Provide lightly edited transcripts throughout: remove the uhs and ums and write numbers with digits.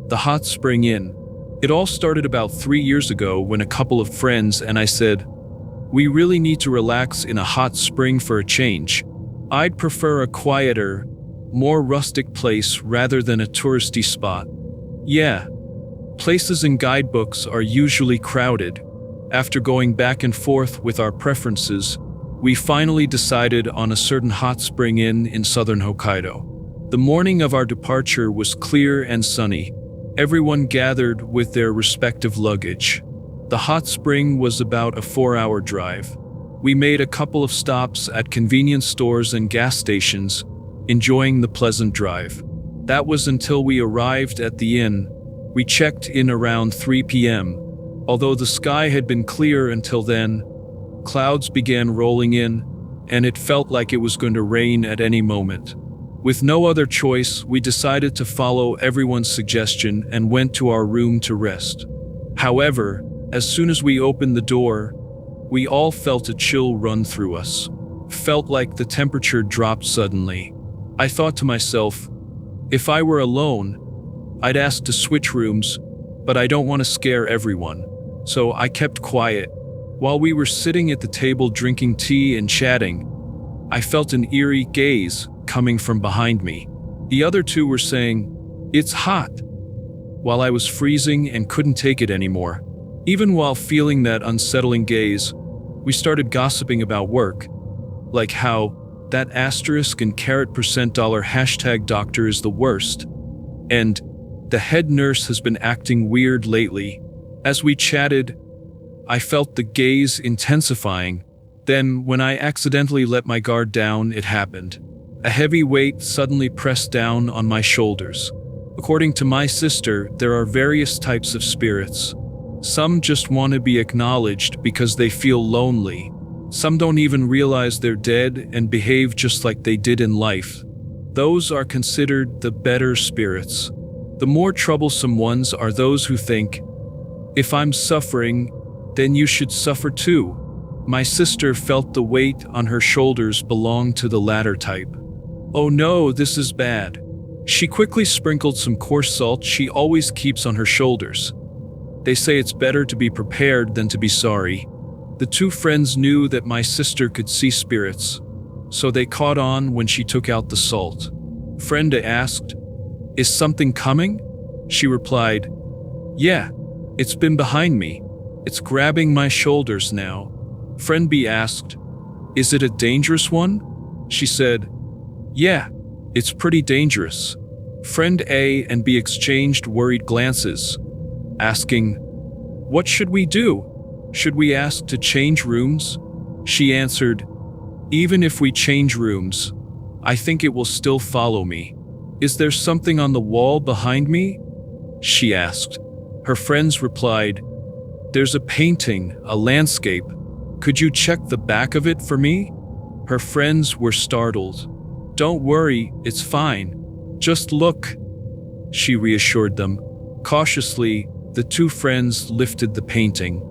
the hot spring inn. It all started about 3 years ago when a couple of friends and I said, "We really need to relax in a hot spring for a change. I'd prefer a quieter, more rustic place rather than a touristy spot." Yeah, places in guidebooks are usually crowded. After going back and forth with our preferences, we finally decided on a certain hot spring inn in southern Hokkaido. The morning of our departure was clear and sunny. Everyone gathered with their respective luggage. The hot spring was about a 4-hour drive. We made a couple of stops at convenience stores and gas stations, enjoying the pleasant drive. That was until we arrived at the inn. We checked in around 3 p.m. Although the sky had been clear until then, clouds began rolling in, and it felt like it was going to rain at any moment. With no other choice, we decided to follow everyone's suggestion and went to our room to rest. However, as soon as we opened the door, we all felt a chill run through us. Felt like the temperature dropped suddenly. I thought to myself, if I were alone, I'd ask to switch rooms, but I don't want to scare everyone. So I kept quiet. While we were sitting at the table drinking tea and chatting, I felt an eerie gaze coming from behind me. The other two were saying, "It's hot," while I was freezing and couldn't take it anymore. Even while feeling that unsettling gaze, we started gossiping about work, like how that asterisk and $% hashtag doctor is the worst, and the head nurse has been acting weird lately. As we chatted, I felt the gaze intensifying. Then, when I accidentally let my guard down, it happened. A heavy weight suddenly pressed down on my shoulders. According to my sister, there are various types of spirits. Some just want to be acknowledged because they feel lonely. Some don't even realize they're dead and behave just like they did in life. Those are considered the better spirits. The more troublesome ones are those who think, "If I'm suffering, then you should suffer too." My sister felt the weight on her shoulders belonged to the latter type. "Oh no, this is bad." She quickly sprinkled some coarse salt she always keeps on her shoulders. They say it's better to be prepared than to be sorry. The two friends knew that my sister could see spirits, so they caught on when she took out the salt. Friend A asked, "Is something coming?" She replied, "Yeah, it's been behind me. It's grabbing my shoulders now." Friend B asked, "Is it a dangerous one?" She said, "Yeah, it's pretty dangerous." Friend A and B exchanged worried glances, asking, "What should we do? Should we ask to change rooms?" She answered, "Even if we change rooms, I think it will still follow me." "Is there something on the wall behind me?" she asked. Her friends replied, "There's a painting, a landscape. Could you check the back of it for me?" Her friends were startled. "Don't worry, it's fine. Just look," she reassured them. Cautiously, the two friends lifted the painting.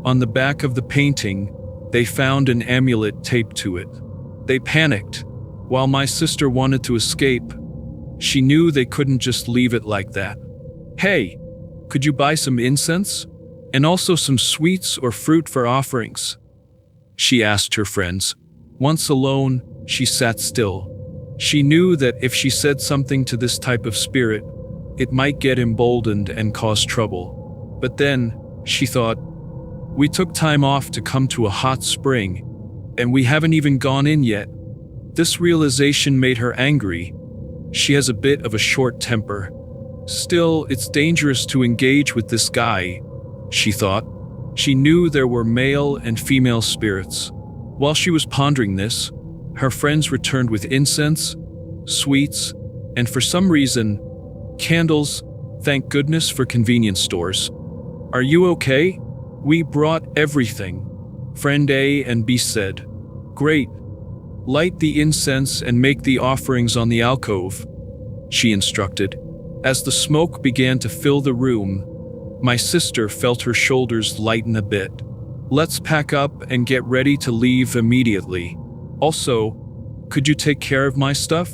On the back of the painting, they found an amulet taped to it. They panicked. While my sister wanted to escape, she knew they couldn't just leave it like that. "Hey, could you buy some incense? And also some sweets or fruit for offerings?" she asked her friends. Once alone, she sat still. She knew that if she said something to this type of spirit, it might get emboldened and cause trouble. But then, she thought, we took time off to come to a hot spring, and we haven't even gone in yet. This realization made her angry. She has a bit of a short temper. Still, it's dangerous to engage with this guy, she thought. She knew there were male and female spirits. While she was pondering this, her friends returned with incense, sweets, and for some reason, candles. Thank goodness for convenience stores. "Are you okay? We brought everything," Friend A and B said. "Great. Light the incense and make the offerings on the alcove," she instructed. As the smoke began to fill the room, my sister felt her shoulders lighten a bit. "Let's pack up and get ready to leave immediately. Also, could you take care of my stuff?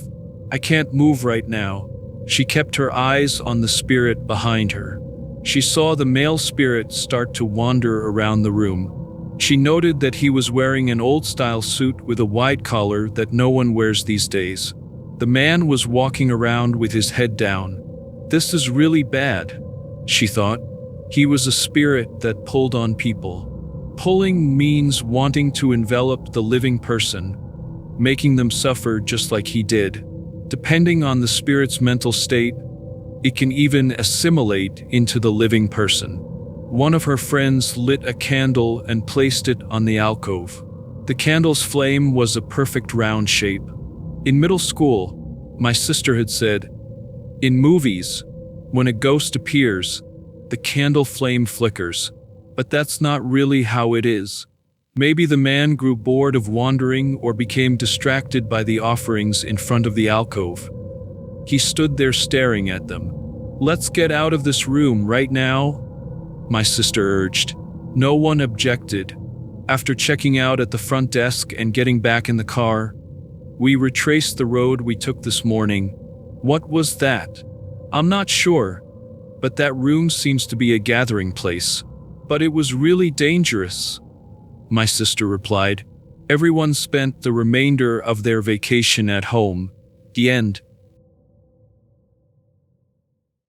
I can't move right now." She kept her eyes on the spirit behind her. She saw the male spirit start to wander around the room. She noted that he was wearing an old-style suit with a wide collar that no one wears these days. The man was walking around with his head down. This is really bad, she thought. He was a spirit that pulled on people. Pulling means wanting to envelop the living person, making them suffer just like he did. Depending on the spirit's mental state, it can even assimilate into the living person. One of her friends lit a candle and placed it on the alcove. The candle's flame was a perfect round shape. In middle school, my sister had said, "In movies, when a ghost appears, the candle flame flickers." But that's not really how it is. Maybe the man grew bored of wandering or became distracted by the offerings in front of the alcove. He stood there staring at them. "Let's get out of this room right now," my sister urged. No one objected. After checking out at the front desk and getting back in the car, we retraced the road we took this morning. "What was that?" "I'm not sure, but that room seems to be a gathering place. But it was really dangerous," my sister replied. Everyone spent the remainder of their vacation at home. The end.